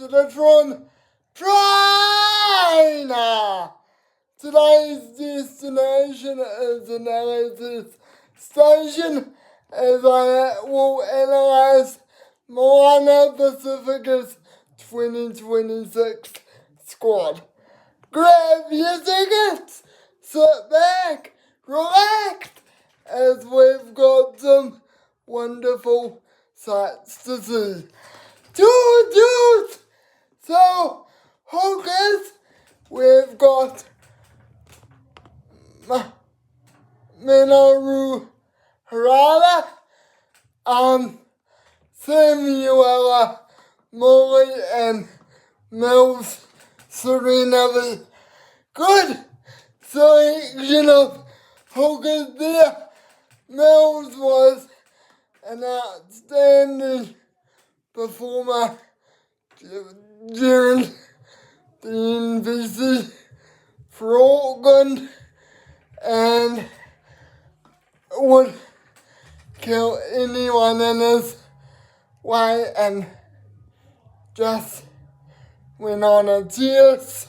to the Tron Trainer. Today's destination is an analysis station as I will analyse Moana Pasifika's 2026 squad. Grab your tickets, sit back, relax, as we've got some wonderful sights to see. Toot! So, hookers, we've got Minoru Harada, Samuela Molly, and Mills Serenely. Good selection of hookers there. Mills was an outstanding performer during the NBC for Auckland and would kill anyone in his way and just went on a tears.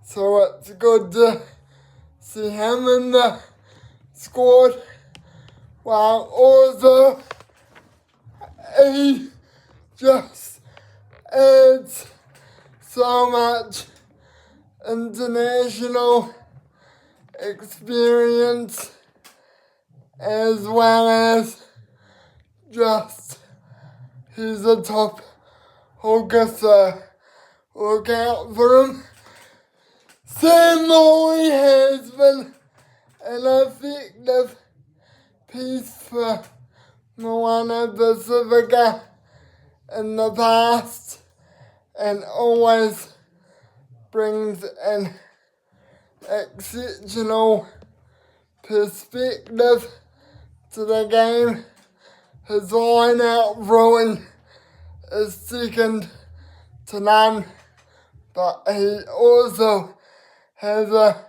So it's good to see him in the squad, while also he just adds so much international experience as well as just he's a top hooker, so look out for him. Sam Molly has been an effective piece for Moana Pasifika in the past and always brings an exceptional perspective to the game. His line out rowing is second to none, but he also has a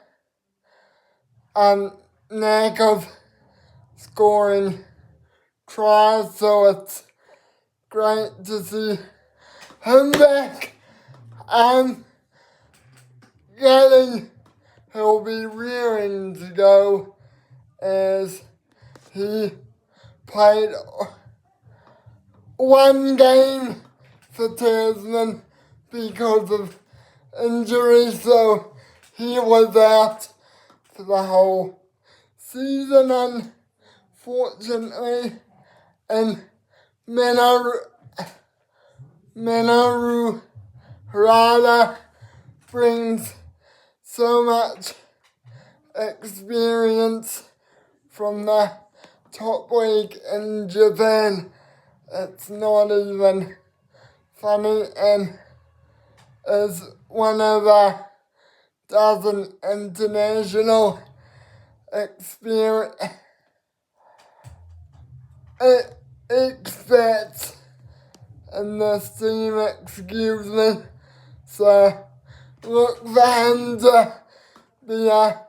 knack of scoring tries, so it's great to see him back. He'll be rearing to go as he played one game for Tasman because of injury, so he was out for the whole season, unfortunately. And Minoru Harada brings so much experience from the top league in Japan. It's not even funny, and is one of a dozen international expats in this team, excuse me. So look for him to be a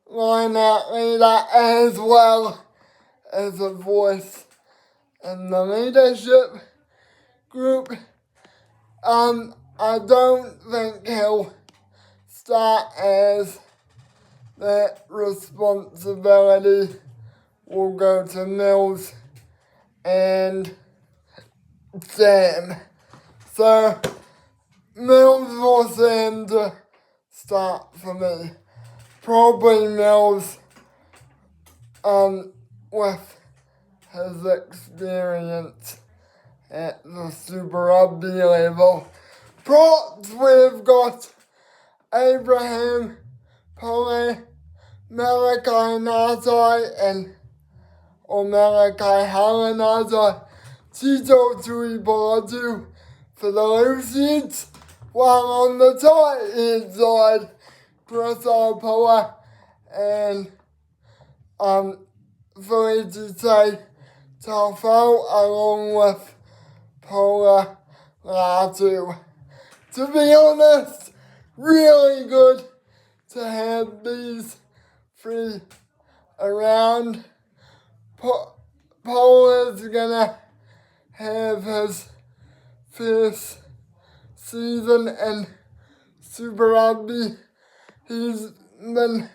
line-out leader as well as a voice in the leadership group. I don't think he'll start, as that responsibility will go to Mills and Sam. So Mills or Sam to start for me. Probably Mills with his experience at the Super Rugby level. Props, we've got Abraham Pole, Malachi Natai, Malachi Halanatai, Tito Tuibolatu for the Lucians, while on the tight end side, Chris Poa and Felice Tafo, along with Paula Latu. To be honest, really good to have these three around. Paul is gonna have his first season in Super Rugby. He's been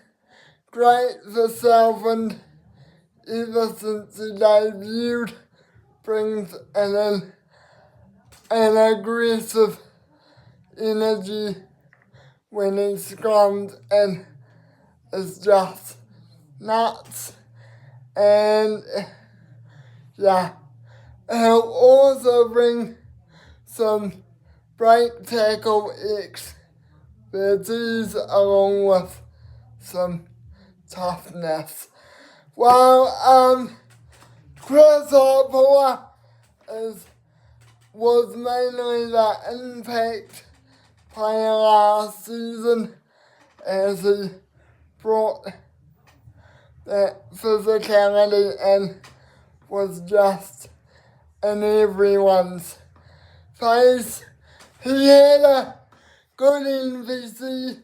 great for Southend ever since he debuted. Brings an aggressive energy when he scrums and it's just nuts. And yeah, he'll also bring some break tackle expertise along with some toughness. While Chris Harper was mainly the impact player last season as he brought that physicality and was just in everyone's face. He had a good NVC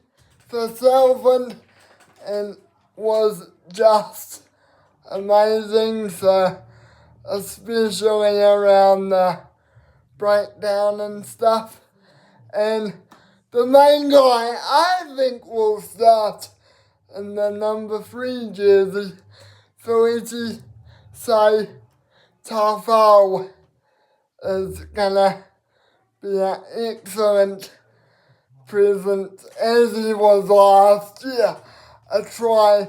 for Southend and was just amazing, so especially around the breakdown and stuff. And the main guy I think will start in the number 3 jersey, Felici Say Tafau, is gonna be an excellent presence as he was last year. A try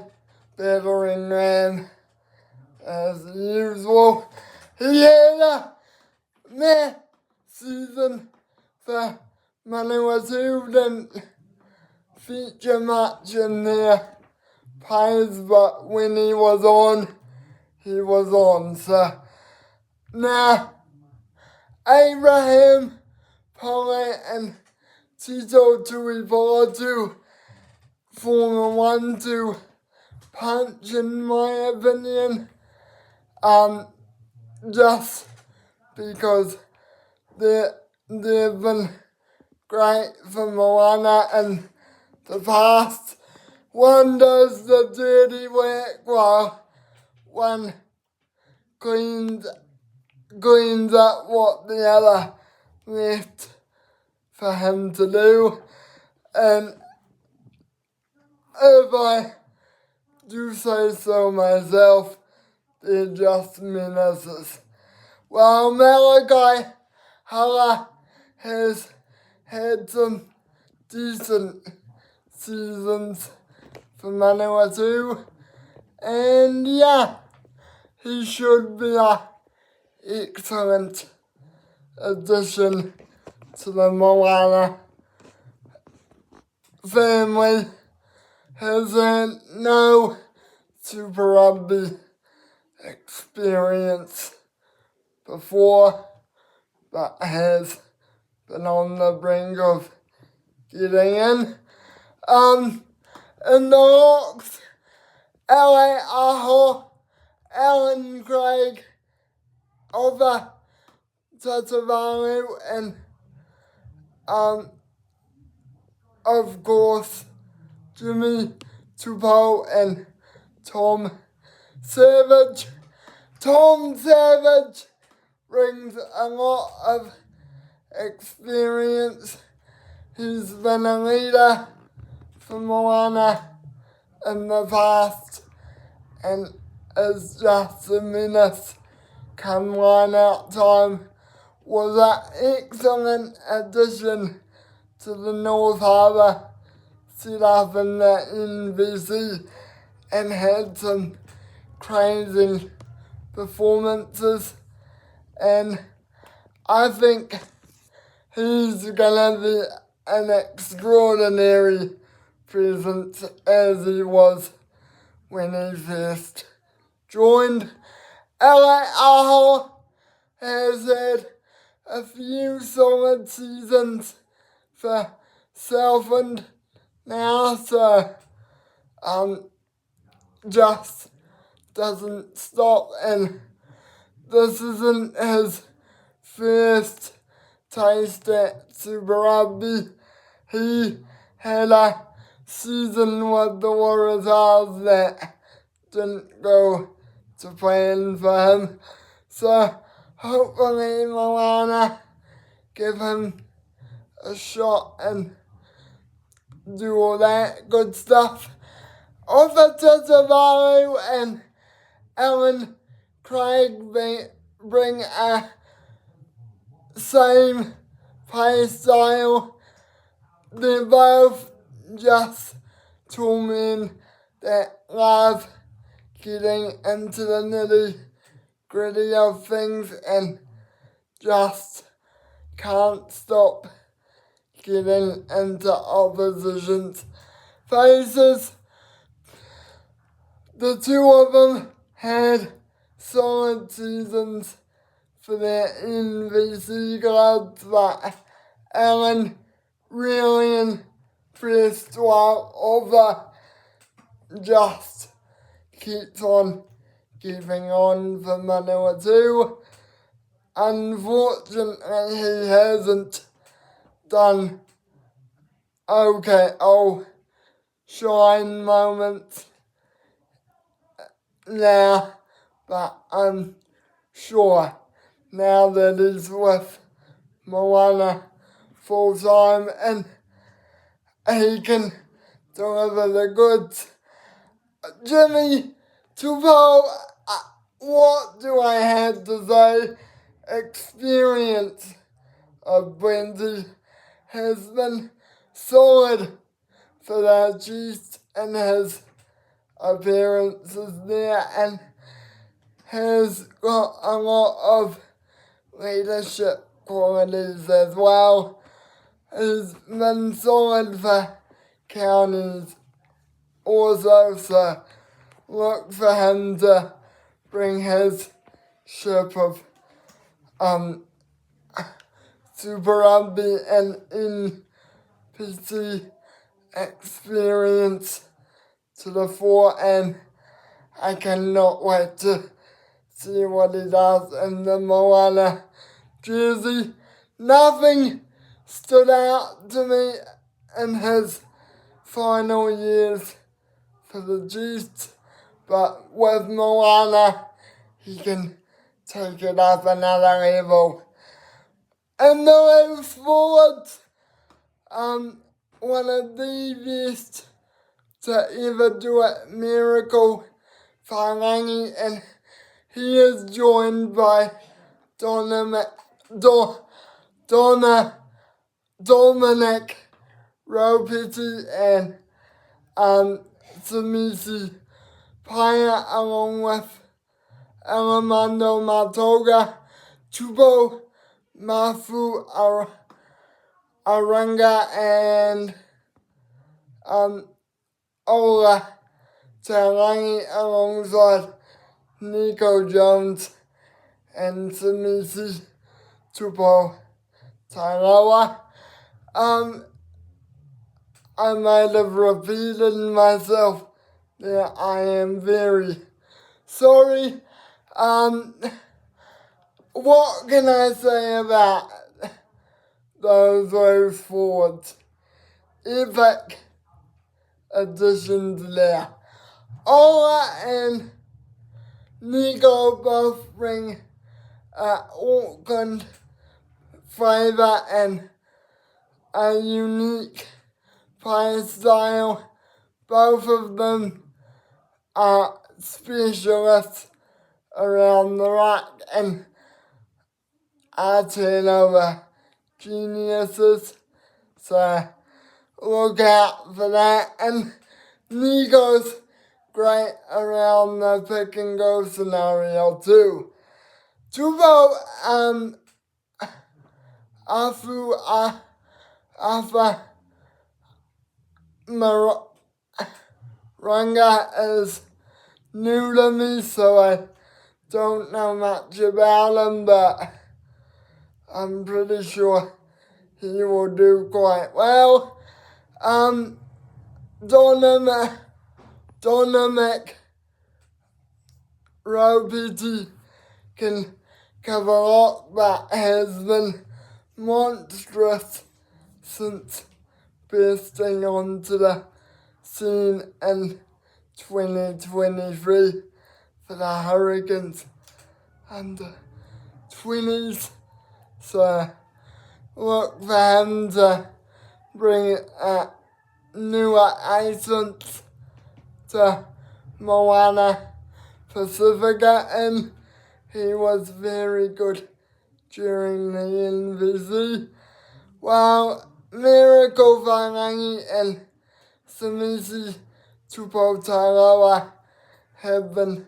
battering man as usual. He had a meh season for Manawatu, didn't feature much in their plays, but when he was on, he was on. So now Abraham Pole and Tito Tuivotu form a 1-2 punch in my opinion. Just because they've been great for Moana in the past. One does the dirty work while one cleans up what the other left for him to do. And if I do say so myself, they're just menaces. While Malachi Hala has had some decent seasons for Manawatu, and yeah, he should be an excellent addition to the Moana family. Has had no Super Rugby experience before, but has been on the brink of getting in. In the Hawks, LA Aho, Alan Craig, Ova Tatavalu, and of course Jimmy Tupou and Tom Savage. Tom Savage brings a lot of experience. He's been a leader for Moana in the past and is just a menace come line out time. Was an excellent addition to the North Harbour set up in the NVC and had some crazy performances, and I think he's gonna be an extraordinary presence as he was when he first joined. LA Aho has had a few solid seasons for Southend now, so just doesn't stop, and this isn't his first taste at Super Rugby. He had a season with the Waratahs that didn't go to plan for him, so hopefully Moana give him a shot and do all that good stuff. Officer Zavallo and Alan Craig bring a same play style. They both just two men that love getting into the nitty gritty of things and just can't stop getting into opposition's faces. The two of them had solid seasons for their NVC clubs, but Alan really impressed while Oliver just keeps on keeping on for Manila too. Unfortunately, he hasn't done okay. Shine moments now, but I'm sure now that he's with Moana full time and he can deliver the goods. Jimmy Tupou, what do I have to say? Experience of Brandy has been solid for the Chiefs and his appearances there and has got a lot of leadership qualities as well. He's been solid for counties also, so look for him to bring his ship of Super Rugby and NPC experience to the fore, and I cannot wait to see what he does in the Moana jersey. Nothing stood out to me in his final years for the Chiefs, but with Moana, he can take it up another level. And the way forward, one of the best to ever do it, Miracle Whangangi, and he is joined by Dominic Ropiti and Samisi Paya, along with Alamando Matoga, Tubo Mafu Aranga, and Ola Tarangi alongside Nico Jones and Samisi Tupo Tarawa. I might have repeated myself there. I am very sorry. What can I say about those forwards? Epic additions there. Ola and Nico both bring Auckland flavour and a unique play style. Both of them are specialists around the ruck and are turnover geniuses. So look out for that. And Nico's great around the pick and go scenario too. Tuvo Afa Maranga is new to me, so I don't know much about him, but I'm pretty sure he will do quite well. Dynamic Ropiti can cover a lot, but has been monstrous since bursting onto the scene in 2023 for the Hurricanes under 20s. So look for him to bring newer accents to Moana Pasifika, and he was very good during the NBC. While Miracle Whangangi and Samisi Tupotaloa have been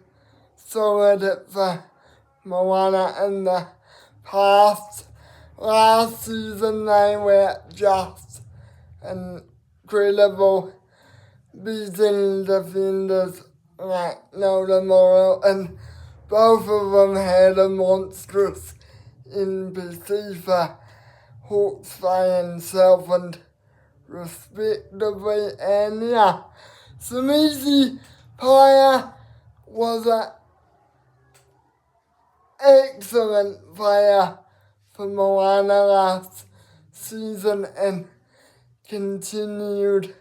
solid for Moana in the past. Last season they were just incredible, beating defenders like Nola Morrow, and both of them had a monstrous NPC for Hawke's Bay and Southland respectively. And yeah, Samisi Paya was an excellent player for Moana last season and continued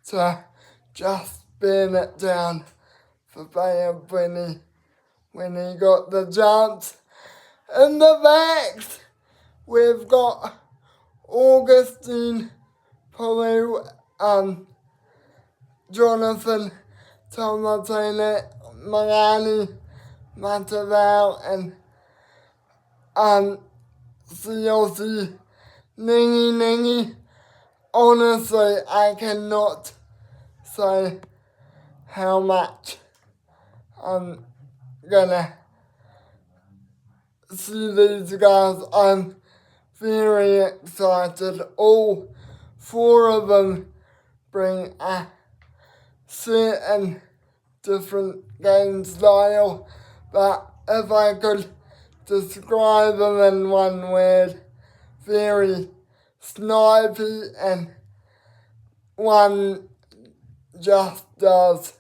to just burn it down for Bay of Plenty when he got the chance. In the backs, we've got Augustine Palu, Jonathan Tomatone, Marani Mataval, and CLC Ningy. Honestly, I cannot say how much I'm gonna see these guys. I'm very excited. All four of them bring a certain different game style, but if I could describe them in one word, very snipey, and one just does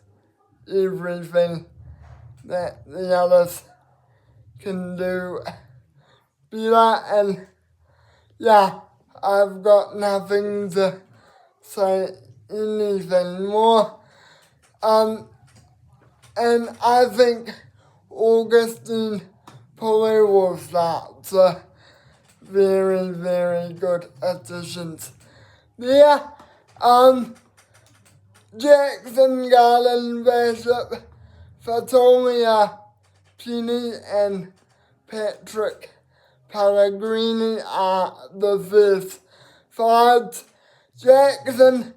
everything that the others can do better. And yeah, I've got nothing to say anything more. And I think Augustine Palu will start, so very, very good additions there. Jackson Garland Bishop, Fatolia Penny, and Patrick Pellegrini are the first five. Jackson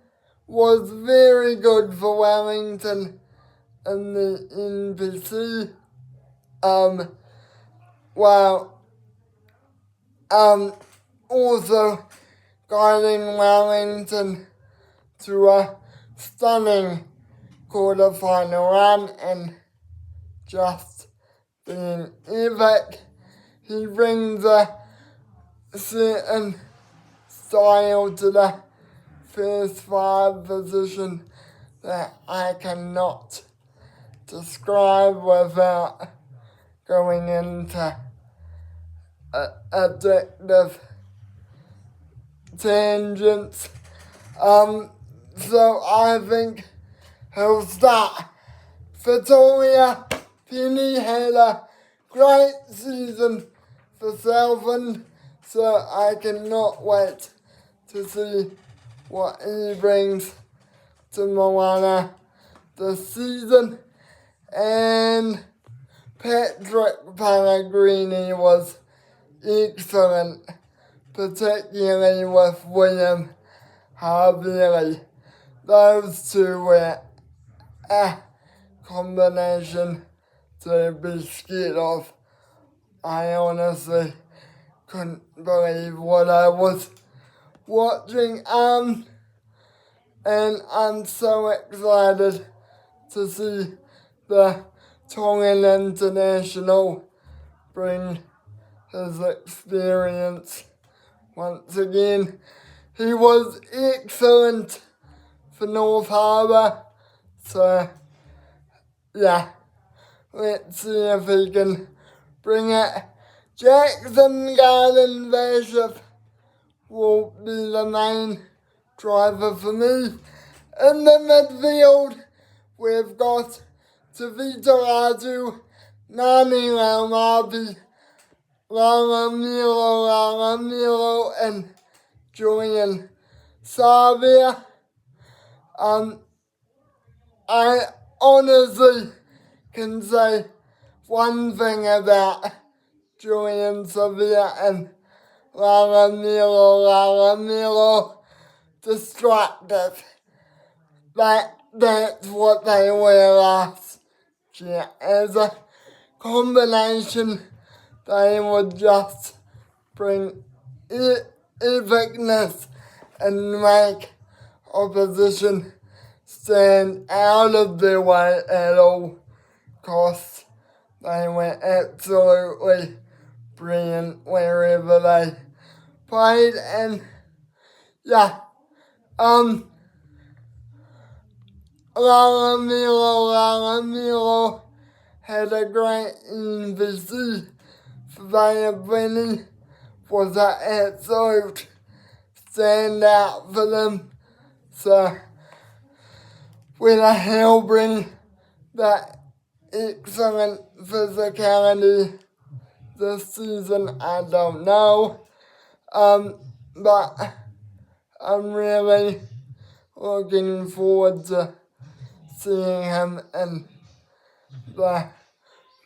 was very good for Wellington in the NPC. Also guiding Wellington to a stunning quarterfinal run and just being epic. He brings a certain style to the first five position that I cannot describe without going into addictive tangents. So I think he'll start. Victoria Penny had a great season for Southland, so I cannot wait to see what he brings to Moana this season. And Patrick Pellegrini was excellent, particularly with William Harvey. Those two were a combination to be scared of. I honestly couldn't believe what I was watching, and I'm so excited to see the Tongan International bring his experience once again. He was excellent for North Harbour, so yeah, let's see if he can bring it. Jackson Garden Bishop will be the main driver for me. In the midfield, we've got Tavita Raju, Nani Laumapi, Milo, and Julian Savia. I honestly can say one thing about Julian Savia and Milo, destructive. That's what they were last year. As a combination, they would just bring epicness and make opposition stand out of their way at all costs. They were absolutely brilliant wherever they played, and yeah, Milo had a great NBC for their winning, was an absolute standout for them. So, whether he'll bring that excellent physicality this season, I don't know. But I'm really looking forward to seeing him in the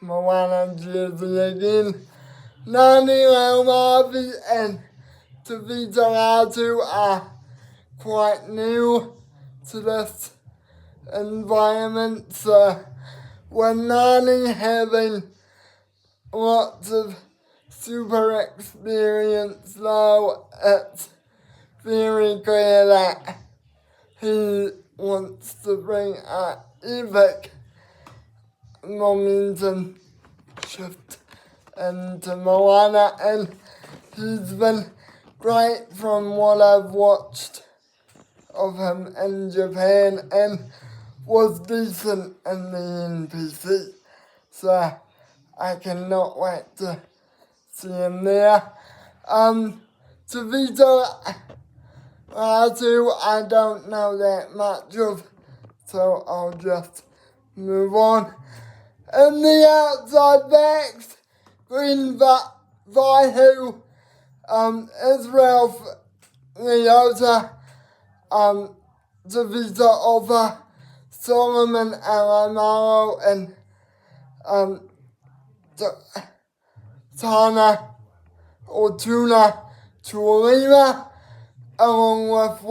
Moana jersey again. Nani Laumavi and Tavita Latu are quite new to this environment, so with Nani having lots of super experience though, it's very clear that he wants to bring an epic momentum shift into Moana, and he's been great from what I've watched of him in Japan and was decent in the NPC. So I cannot wait to see him there. Tavita Latu, I don't know that much of, so I'll just move on. And the outside backs, Green Vaihu, Israel Leota, Tavita Ova, Solomon Alamaro, and Tana Tuna Tuolima, along with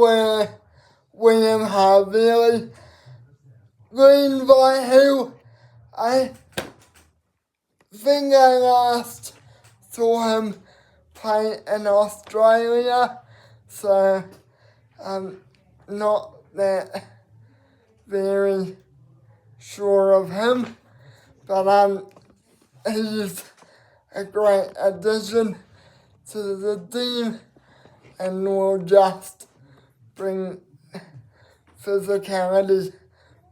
William Havili. Green Vaihu, I think I last saw him play in Australia, so I'm not that very sure of him, but he's a great addition to the team and will just bring physicality,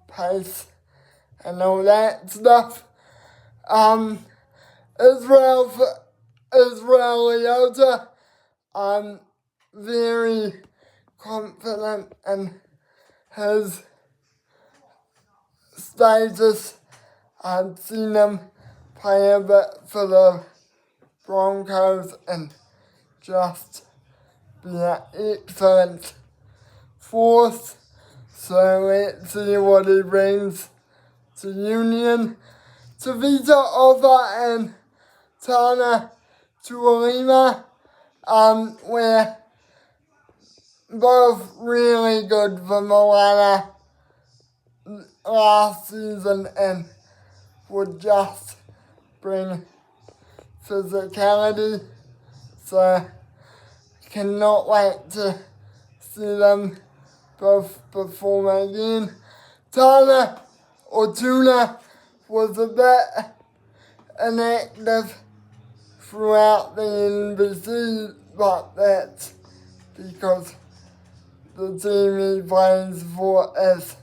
pace, and all that stuff. Israel Leota, I'm very confident in his status. I've seen him play a bit for the Broncos and just be an excellent force. So let's see what he brings to Union. Tavita Ova and Tana Tuolima, were both really good for Moana last season and would just bring physicality. So cannot wait to see them both perform again. Tana Otuna was a bit inactive throughout the NBC, but that's because the team he plays for is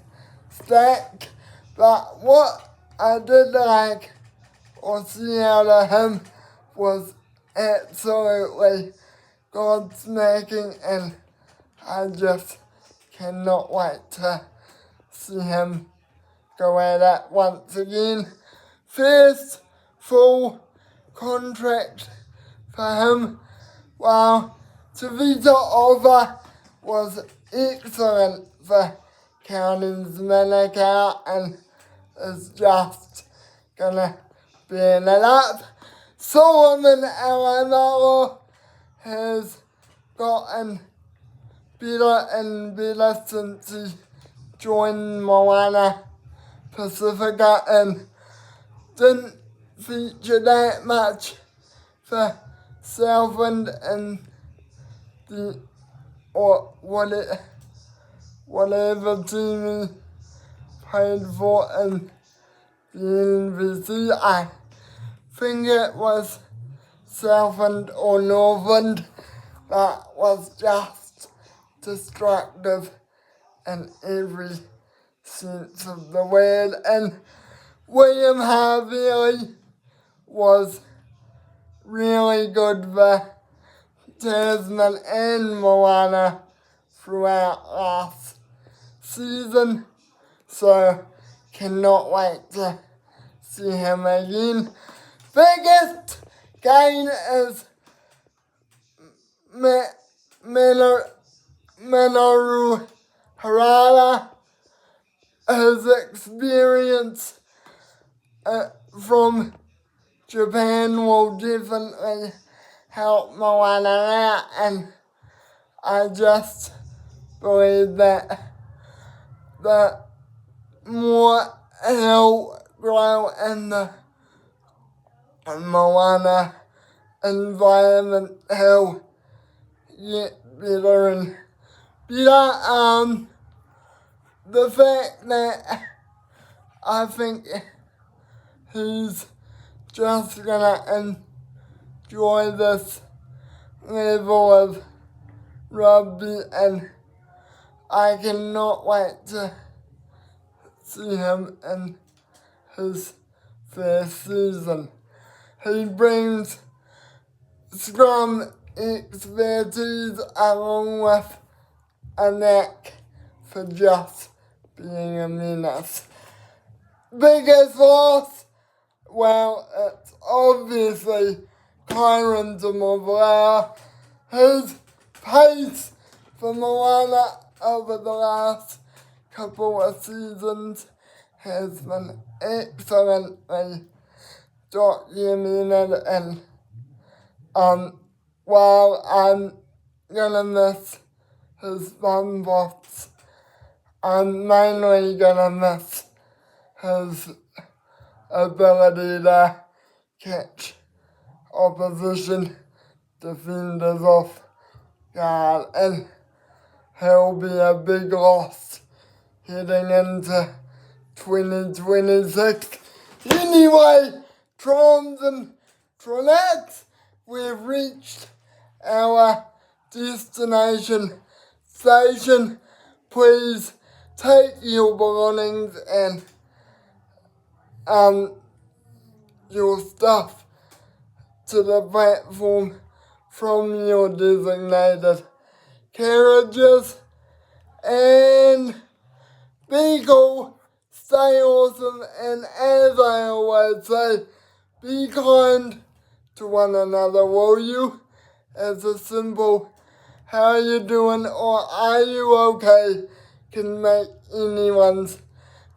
stacked. But what I did like or see out of him was absolutely godsmaking, and I just cannot wait to see him go at it once again. First full contract for him, while Tavita Ova was excellent for County's Manukau and is just gonna be in it up. Solomon Alamaro has gotten better and better since he joined Moana Pasifika and didn't feature that much for Southland and the or whatever team he played for in the NBC. I think it was Southland or Northland that was just destructive in every sense of the word. And William Harvey was really good for Tasman and Moana throughout last season, so cannot wait to see him again. Biggest gain is Minoru Harada. His experience from Japan will definitely help Moana out, and I just believe that the more he'll grow in the Moana environment, he'll get better and better. The fact that I think he's just gonna enjoy this level of rugby, and I cannot wait to see him in his first season. He brings scrum expertise along with a knack for just being a menace. Biggest loss? Well, it's obviously Kyron Demovola. His pace for Moana over the last couple of seasons has been excellently documented, and while I'm gonna miss his bum box, I'm mainly gonna miss his ability to catch opposition defenders off guard, and he'll be a big loss heading into 2026. Anyway, Trons and Tronettes, we've reached our destination station. Please take your belongings and your stuff to the platform from your designated carriages, and be cool, stay awesome, and as I always say, be kind to one another, will you? As a simple "how you doing" or "are you okay" can make anyone's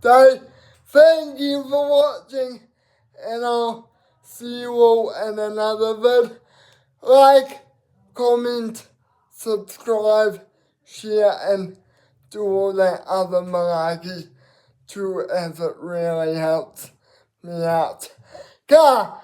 day. Thank you for watching, and I'll see you all in another vid. Like, comment, subscribe, share, and do all that other malarkey too, as it really helps me out. Ciao!